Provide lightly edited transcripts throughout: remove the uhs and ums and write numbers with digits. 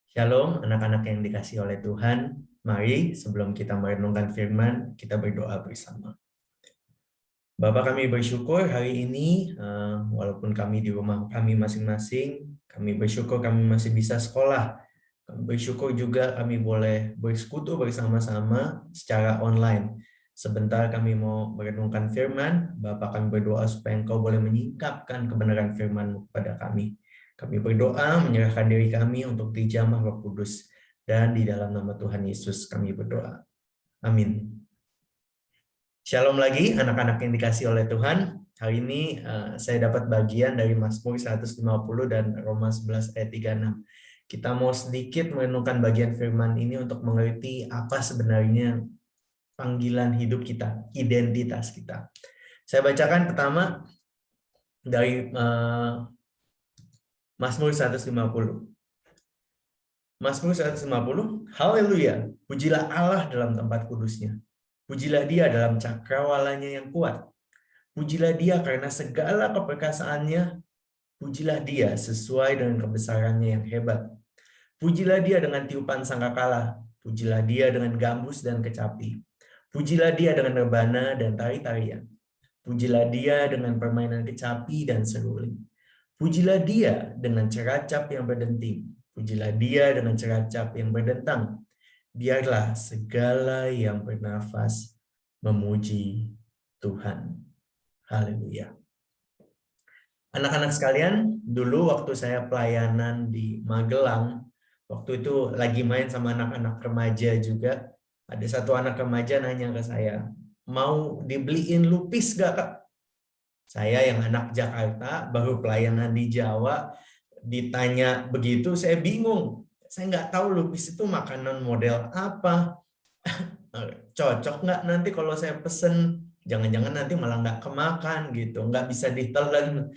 Shalom, anak-anak yang dikasihi oleh Tuhan. Mari sebelum kita merenungkan firman, kita berdoa bersama. Bapa, kami bersyukur hari ini, walaupun kami di rumah kami masing-masing, kami bersyukur kami masih bisa sekolah. Kami bersyukur juga kami boleh bersekutu bersama-sama secara online. Sebentar kami mau merenungkan firman, Bapa, kami berdoa supaya Engkau boleh menyingkapkan kebenaran firman kepada kami. Kami berdoa menyerahkan diri kami untuk dijamah Roh Kudus, dan di dalam nama Tuhan Yesus kami berdoa. Amin. Shalom lagi anak-anak yang dikasihi oleh Tuhan. Hari ini saya dapat bagian dari Mazmur 150 dan Roma 11 ayat 36. Kita mau sedikit merenungkan bagian firman ini untuk mengerti apa sebenarnya panggilan hidup kita, identitas kita. Saya bacakan pertama dari Mazmur 150. Mazmur 150, haleluya, pujilah Allah dalam tempat kudusnya. Pujilah dia dalam cakrawalanya yang kuat. Pujilah dia karena segala keperkasaannya. Pujilah dia sesuai dengan kebesarannya yang hebat. Pujilah dia dengan tiupan sangkakala. Pujilah dia dengan gambus dan kecapi. Pujilah dia dengan rebana dan tari-tarian. Pujilah dia dengan permainan kecapi dan seruling. Pujilah dia dengan ceracap yang berdenting. Pujilah dia dengan ceracap yang berdentang. Biarlah segala yang bernafas memuji Tuhan. Haleluya. Anak-anak sekalian, dulu waktu saya pelayanan di Magelang, waktu itu lagi main sama anak-anak remaja juga, ada satu anak remaja nanya ke saya, mau dibeliin lupis gak, Kak? Saya yang anak Jakarta, baru pelayanan di Jawa, ditanya begitu, saya bingung. Saya nggak tahu lupis itu makanan model apa. Cocok nggak nanti kalau saya pesen? Jangan-jangan nanti malah nggak kemakan gitu, nggak bisa ditelan.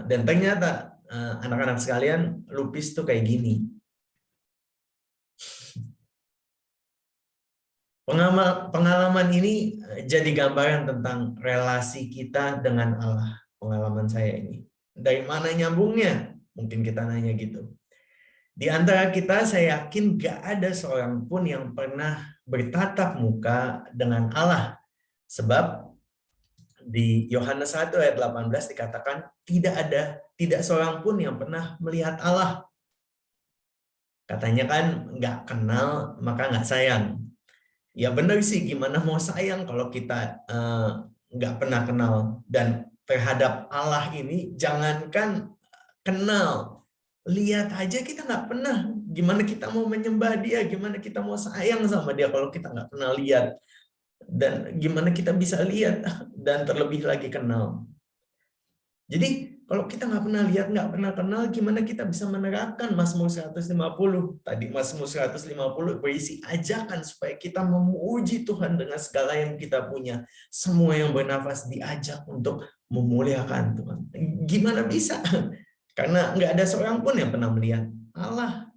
Dan ternyata anak-anak sekalian, lupis tuh kayak gini. Pengalaman ini jadi gambaran tentang relasi kita dengan Allah. Pengalaman saya ini. Dari mana nyambungnya? Mungkin kita nanya gitu. Di antara kita, saya yakin gak ada seorang pun yang pernah bertatap muka dengan Allah. Sebab di Yohanes 1 ayat 18 dikatakan tidak seorang pun yang pernah melihat Allah. Katanya kan nggak kenal maka nggak sayang. Ya benar sih, gimana mau sayang kalau kita nggak pernah kenal. Dan terhadap Allah ini jangankan kenal, lihat aja kita nggak pernah. Gimana kita mau menyembah dia, gimana kita mau sayang sama dia kalau kita nggak pernah lihat. Dan gimana kita bisa lihat dan terlebih lagi kenal. Jadi kalau kita nggak pernah lihat, nggak pernah kenal, gimana kita bisa menerapkan Mazmur 150? Tadi Mazmur 150 berisi ajakan supaya kita memuji Tuhan dengan segala yang kita punya. Semua yang bernafas diajak untuk memuliakan Tuhan. Gimana bisa? Karena nggak ada seorang pun yang pernah melihat Allah.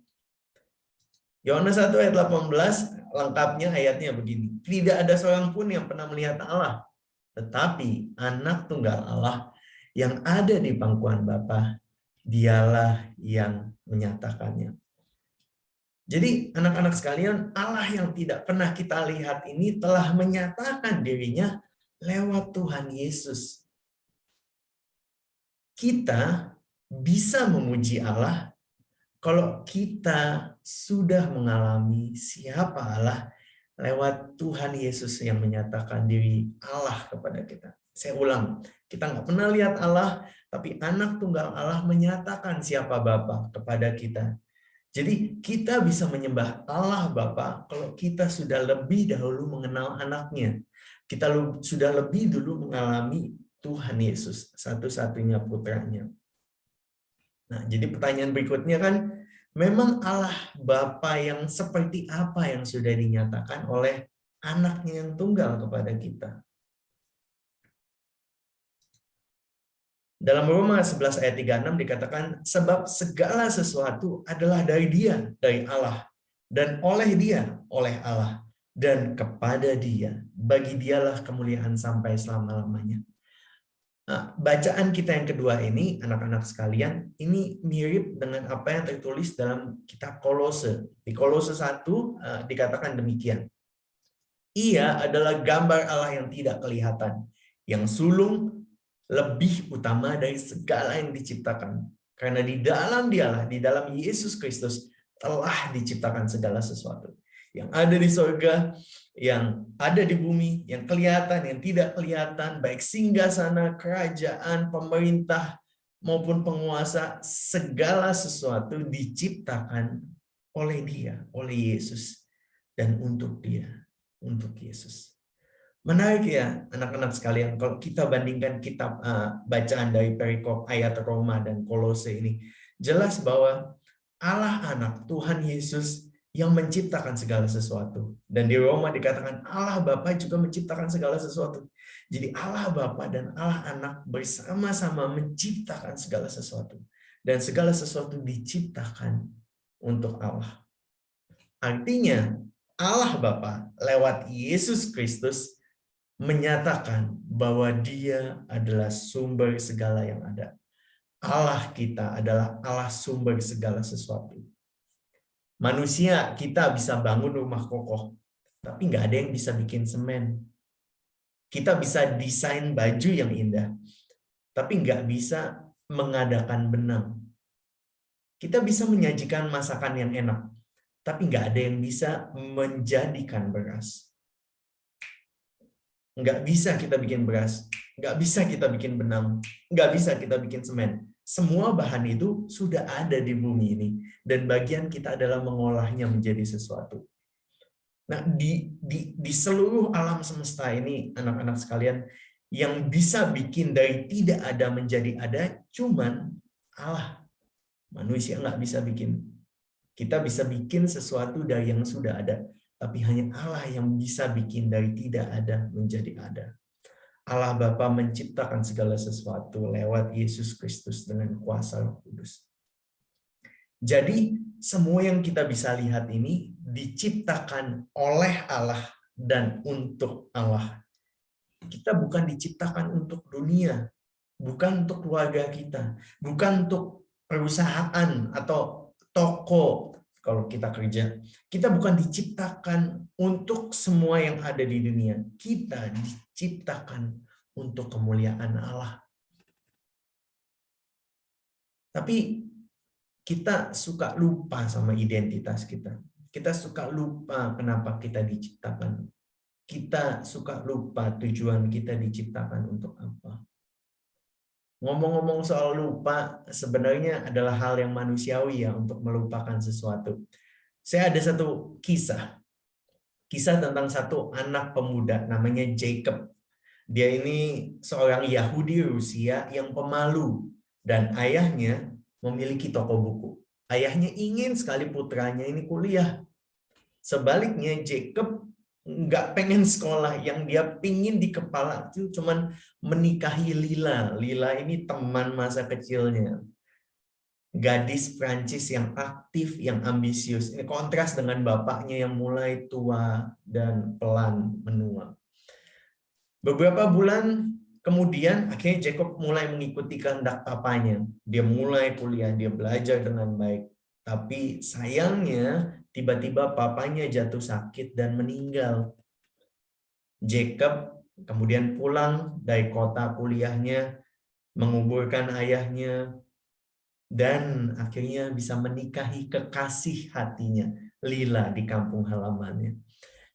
Yohanes 1 ayat 18, lengkapnya ayatnya begini. Tidak ada seorang pun yang pernah melihat Allah. Tetapi anak tunggal Allah yang ada di pangkuan Bapa, dialah yang menyatakannya. Jadi anak-anak sekalian, Allah yang tidak pernah kita lihat ini telah menyatakan dirinya lewat Tuhan Yesus. Kita bisa memuji Allah kalau kita sudah mengalami siapa Allah lewat Tuhan Yesus yang menyatakan diri Allah kepada kita. Saya ulang, kita nggak pernah lihat Allah, tapi anak tunggal Allah menyatakan siapa Bapa kepada kita. Jadi kita bisa menyembah Allah Bapa kalau kita sudah lebih dahulu mengenal anaknya. Kita sudah lebih dulu mengalami Tuhan Yesus, satu-satunya putranya. Nah, jadi pertanyaan berikutnya kan, memang Allah Bapa yang seperti apa yang sudah dinyatakan oleh anaknya yang tunggal kepada kita? Dalam Roma 11 ayat 36 dikatakan, sebab segala sesuatu adalah dari Dia, dari Allah, dan oleh Dia, oleh Allah, dan kepada Dia. Bagi Dialah kemuliaan sampai selama-lamanya. Bacaan kita yang kedua ini, anak-anak sekalian, ini mirip dengan apa yang tertulis dalam kitab Kolose. Di Kolose 1 dikatakan demikian. Ia adalah gambar Allah yang tidak kelihatan, yang sulung lebih utama dari segala yang diciptakan. Karena di dalam Dialah, di dalam Yesus Kristus, telah diciptakan segala sesuatu. Yang ada di surga, yang ada di bumi, yang kelihatan, yang tidak kelihatan, baik singgasana, kerajaan, pemerintah, maupun penguasa, segala sesuatu diciptakan oleh Dia, oleh Yesus, dan untuk Dia, untuk Yesus. Menarik ya anak-anak sekalian, kalau kita bandingkan kitab bacaan dari perikop ayat Roma dan Kolose ini, jelas bahwa Allah anak, Tuhan Yesus yang menciptakan segala sesuatu. Dan di Roma dikatakan Allah Bapa juga menciptakan segala sesuatu. Jadi Allah Bapa dan Allah Anak bersama-sama menciptakan segala sesuatu. Dan segala sesuatu diciptakan untuk Allah. Artinya Allah Bapa lewat Yesus Kristus menyatakan bahwa Dia adalah sumber segala yang ada. Allah kita adalah Allah sumber segala sesuatu. Manusia kita bisa bangun rumah kokoh, tapi nggak ada yang bisa bikin semen. Kita bisa desain baju yang indah, tapi nggak bisa mengadakan benang. Kita bisa menyajikan masakan yang enak, tapi nggak ada yang bisa menjadikan beras. Nggak bisa kita bikin beras, nggak bisa kita bikin benang, nggak bisa kita bikin semen. Semua bahan itu sudah ada di bumi ini, dan bagian kita adalah mengolahnya menjadi sesuatu. Nah, di seluruh alam semesta ini, anak-anak sekalian, yang bisa bikin dari tidak ada menjadi ada, cuman Allah. Manusia nggak bisa bikin. Kita bisa bikin sesuatu dari yang sudah ada, tapi hanya Allah yang bisa bikin dari tidak ada menjadi ada. Allah Bapa menciptakan segala sesuatu lewat Yesus Kristus dengan kuasa Roh Kudus. Jadi, semua yang kita bisa lihat ini diciptakan oleh Allah dan untuk Allah. Kita bukan diciptakan untuk dunia, bukan untuk keluarga kita, bukan untuk perusahaan atau toko kalau kita kerja. Kita bukan diciptakan untuk semua yang ada di dunia. Kita diciptakan untuk kemuliaan Allah. Tapi kita suka lupa sama identitas kita. Kita suka lupa kenapa kita diciptakan. Kita suka lupa tujuan kita diciptakan untuk apa. Ngomong-ngomong soal lupa, sebenarnya adalah hal yang manusiawi ya untuk melupakan sesuatu. Saya ada satu kisah. Kisah tentang satu anak pemuda namanya Jacob. Dia ini seorang Yahudi Rusia yang pemalu. Dan ayahnya memiliki toko buku. Ayahnya ingin sekali putranya ini kuliah. Sebaliknya Jacob nggak pengen sekolah, yang dia pingin di kepala itu cuman menikahi Lila. Lila ini teman masa kecilnya. Gadis Prancis yang aktif, yang ambisius. Ini kontras dengan bapaknya yang mulai tua dan pelan menua. Beberapa bulan kemudian akhirnya Jacob mulai mengikuti kehendak papanya. Dia mulai kuliah, dia belajar dengan baik. Tapi sayangnya tiba-tiba papanya jatuh sakit dan meninggal. Jacob kemudian pulang dari kota kuliahnya, menguburkan ayahnya, dan akhirnya bisa menikahi kekasih hatinya, Lila, di kampung halamannya.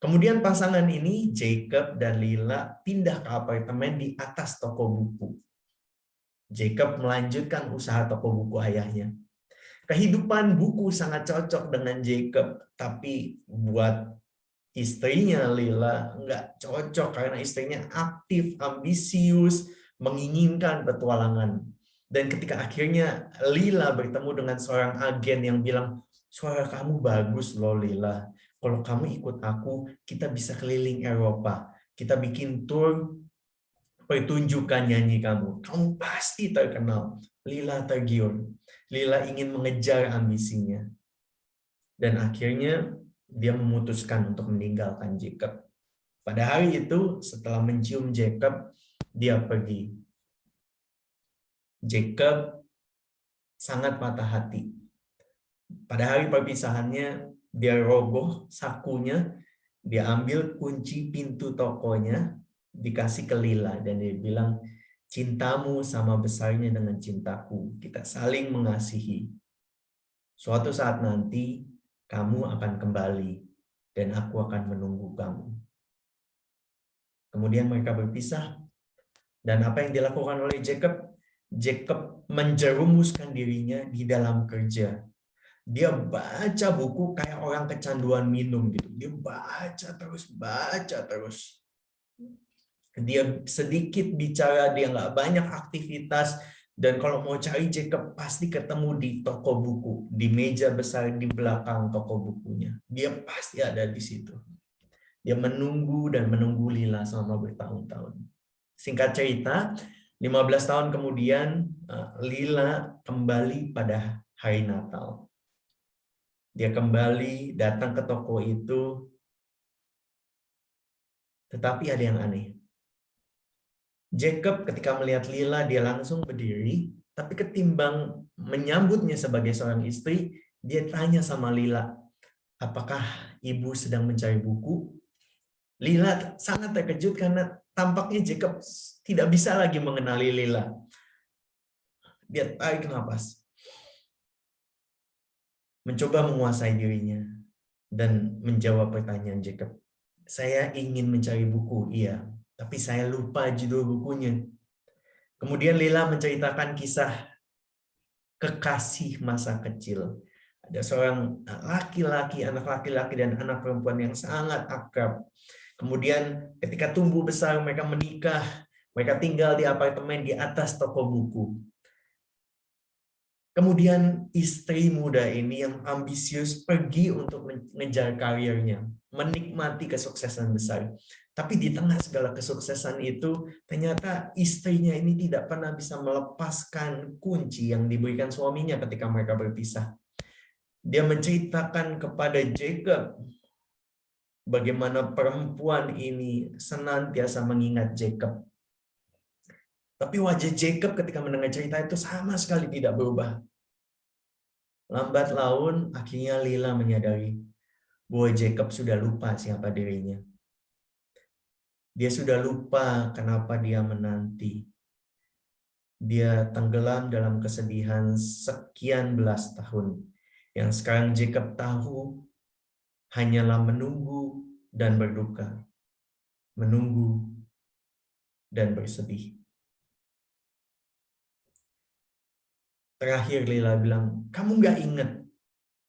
Kemudian pasangan ini, Jacob dan Lila, pindah ke apartemen di atas toko buku. Jacob melanjutkan usaha toko buku ayahnya. Kehidupan buku sangat cocok dengan Jacob, tapi buat istrinya Lila nggak cocok karena istrinya aktif, ambisius, menginginkan petualangan. Dan ketika akhirnya Lila bertemu dengan seorang agen yang bilang, suara kamu bagus loh Lila. Kalau kamu ikut aku, kita bisa keliling Eropa. Kita bikin tour pertunjukan nyanyi kamu. Kamu pasti terkenal. Lila tergiur. Lila ingin mengejar ambisinya. Dan akhirnya dia memutuskan untuk meninggalkan Jacob. Pada hari itu, setelah mencium Jacob, dia pergi. Jacob sangat patah hati. Pada hari perpisahannya, dia rogoh sakunya, dia ambil kunci pintu tokonya, dikasih ke Lila, dan dia bilang, cintamu sama besarnya dengan cintaku, kita saling mengasihi. Suatu saat nanti, kamu akan kembali, dan aku akan menunggu kamu. Kemudian mereka berpisah, dan apa yang dilakukan oleh Jacob? Jacob menjerumuskan dirinya di dalam kerja. Dia baca buku kayak orang kecanduan minum gitu. Dia baca terus. Dia sedikit bicara, dia nggak banyak aktivitas. Dan kalau mau cari Jacob, pasti ketemu di toko buku, di meja besar di belakang toko bukunya. Dia pasti ada di situ. Dia menunggu dan menunggu Lila selama bertahun-tahun. Singkat cerita, 15 tahun kemudian, Lila kembali pada hari Natal. Dia kembali datang ke toko itu, tetapi ada yang aneh. Jacob ketika melihat Lila, dia langsung berdiri, tapi ketimbang menyambutnya sebagai seorang istri, dia tanya sama Lila, apakah ibu sedang mencari buku? Lila sangat terkejut karena tampaknya Jacob tidak bisa lagi mengenali Lila. Dia tarik nafas, mencoba menguasai dirinya, dan menjawab pertanyaan Jacob. Saya ingin mencari buku, iya, tapi saya lupa judul bukunya. Kemudian Lila menceritakan kisah kekasih masa kecil. Ada seorang laki-laki, anak laki-laki dan anak perempuan yang sangat akrab. Kemudian ketika tumbuh besar, mereka menikah, mereka tinggal di apartemen di atas toko buku. Kemudian istri muda ini yang ambisius pergi untuk mengejar karirnya, menikmati kesuksesan besar. Tapi di tengah segala kesuksesan itu, ternyata istrinya ini tidak pernah bisa melepaskan kunci yang diberikan suaminya ketika mereka berpisah. Dia menceritakan kepada Jacob bagaimana perempuan ini senantiasa mengingat Jacob. Tapi wajah Jacob ketika mendengar cerita itu sama sekali tidak berubah. Lambat laun, akhirnya Lila menyadari bahwa Jacob sudah lupa siapa dirinya. Dia sudah lupa kenapa dia menanti. Dia tenggelam dalam kesedihan sekian belas tahun. Yang sekarang Jacob tahu hanyalah menunggu dan berduka. Menunggu dan bersedih. Terakhir Lila bilang, kamu nggak ingat.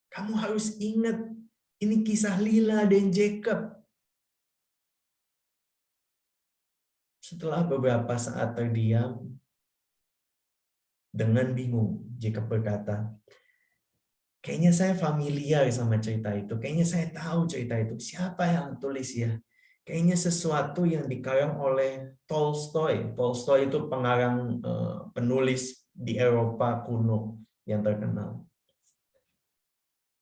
Kamu harus ingat. Ini kisah Lila dan Jacob. Setelah beberapa saat terdiam, dengan bingung, Jacob berkata, kayaknya saya familiar sama cerita itu. Kayaknya saya tahu cerita itu. Siapa yang tulis ya? Kayaknya sesuatu yang dikarang oleh Tolstoy. Tolstoy itu pengarang penulis di Eropa kuno yang terkenal.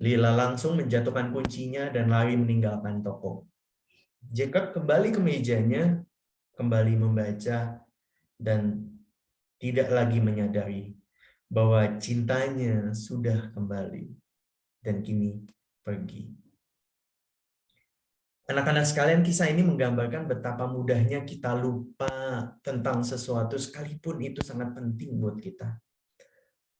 Lila langsung menjatuhkan kuncinya dan lari meninggalkan toko. Jacob kembali ke mejanya, kembali membaca, dan tidak lagi menyadari bahwa cintanya sudah kembali dan kini pergi. Anak-anak sekalian, kisah ini menggambarkan betapa mudahnya kita lupa tentang sesuatu sekalipun itu sangat penting buat kita.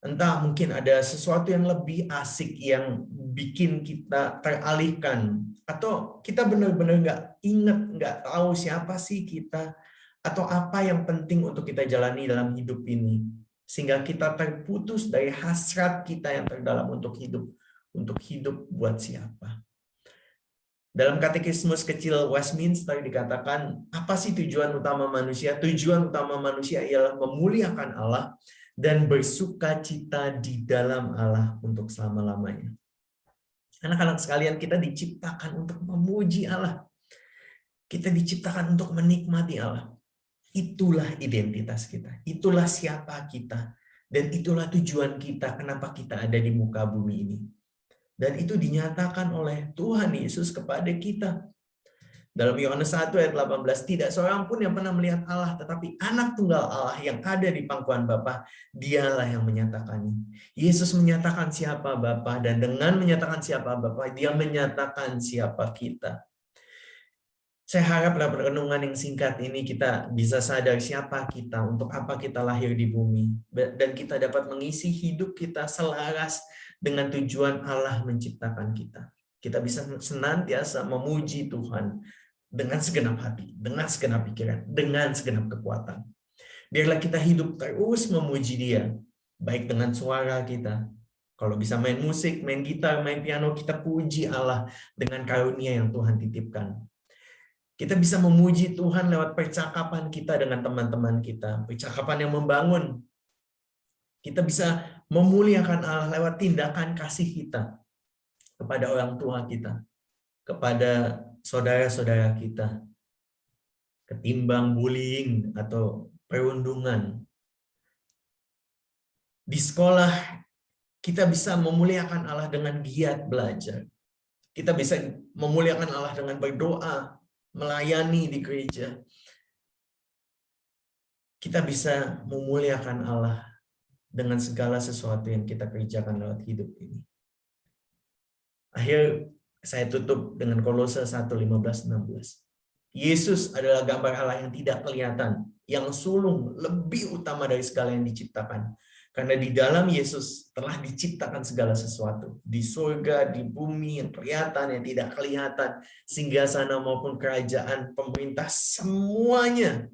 Entah mungkin ada sesuatu yang lebih asik yang bikin kita teralihkan, atau kita benar-benar nggak ingat, nggak tahu siapa sih kita, atau apa yang penting untuk kita jalani dalam hidup ini, sehingga kita terputus dari hasrat kita yang terdalam untuk hidup buat siapa. Dalam katekismus kecil Westminster dikatakan, apa sih tujuan utama manusia? Tujuan utama manusia ialah memuliakan Allah dan bersukacita di dalam Allah untuk selama-lamanya. Anak-anak sekalian, kita diciptakan untuk memuji Allah. Kita diciptakan untuk menikmati Allah. Itulah identitas kita. Itulah siapa kita. Dan itulah tujuan kita, kenapa kita ada di muka bumi ini. Dan itu dinyatakan oleh Tuhan Yesus kepada kita. Dalam Yohanes 1 ayat 18, tidak seorang pun yang pernah melihat Allah, tetapi anak tunggal Allah yang ada di pangkuan Bapa, dialah yang menyatakannya. Yesus menyatakan siapa Bapa, dan dengan menyatakan siapa Bapa, dia menyatakan siapa kita. Saya harap dalam renungan yang singkat ini kita bisa sadar siapa kita, untuk apa kita lahir di bumi, dan kita dapat mengisi hidup kita selaras dengan tujuan Allah menciptakan kita. Kita bisa senantiasa memuji Tuhan dengan segenap hati, dengan segenap pikiran, dengan segenap kekuatan. Biarlah kita hidup terus memuji Dia, baik dengan suara kita. Kalau bisa main musik, main gitar, main piano, kita puji Allah dengan karunia yang Tuhan titipkan. Kita bisa memuji Tuhan lewat percakapan kita dengan teman-teman kita, percakapan yang membangun. Kita bisa memuliakan Allah lewat tindakan kasih kita kepada orang tua kita, kepada saudara-saudara kita, ketimbang bullying atau perundungan. Di sekolah, kita bisa memuliakan Allah dengan giat belajar. Kita bisa memuliakan Allah dengan berdoa, melayani di gereja. Kita bisa memuliakan Allah dengan segala sesuatu yang kita kerjakan lewat hidup ini. Akhir saya tutup dengan Kolose 1:15-16. Yesus adalah gambar Allah yang tidak kelihatan, yang sulung, lebih utama dari segala yang diciptakan. Karena di dalam Yesus telah diciptakan segala sesuatu. Di surga, di bumi, yang kelihatan, yang tidak kelihatan, singgasana maupun kerajaan, pemerintah, semuanya,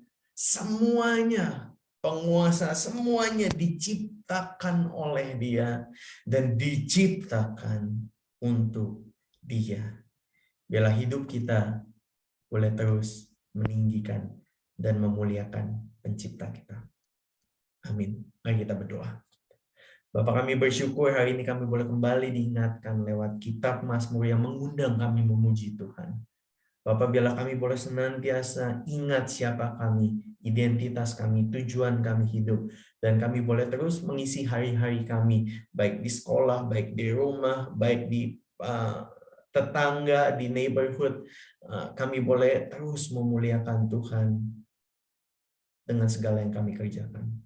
penguasa, semuanya diciptakan oleh Dia dan diciptakan untuk Dia. Biarlah hidup kita boleh terus meninggikan dan memuliakan pencipta kita. Amin. Mari kita berdoa. Bapak, kami bersyukur hari ini kami boleh kembali diingatkan lewat kitab Mazmur yang mengundang kami memuji Tuhan. Bapak, biarlah kami boleh senantiasa ingat siapa kami, identitas kami, tujuan kami hidup, dan kami boleh terus mengisi hari-hari kami, baik di sekolah, baik di rumah, baik di tetangga, di neighborhood. Kami boleh terus memuliakan Tuhan dengan segala yang kami kerjakan.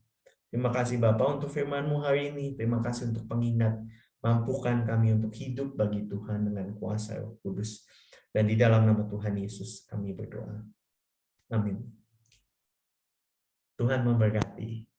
Terima kasih Bapak untuk firman-Mu hari ini. Terima kasih untuk pengingat. Mampukan kami untuk hidup bagi Tuhan dengan kuasa Roh Kudus. Dan di dalam nama Tuhan Yesus kami berdoa. Amin. Tuhan memberkati.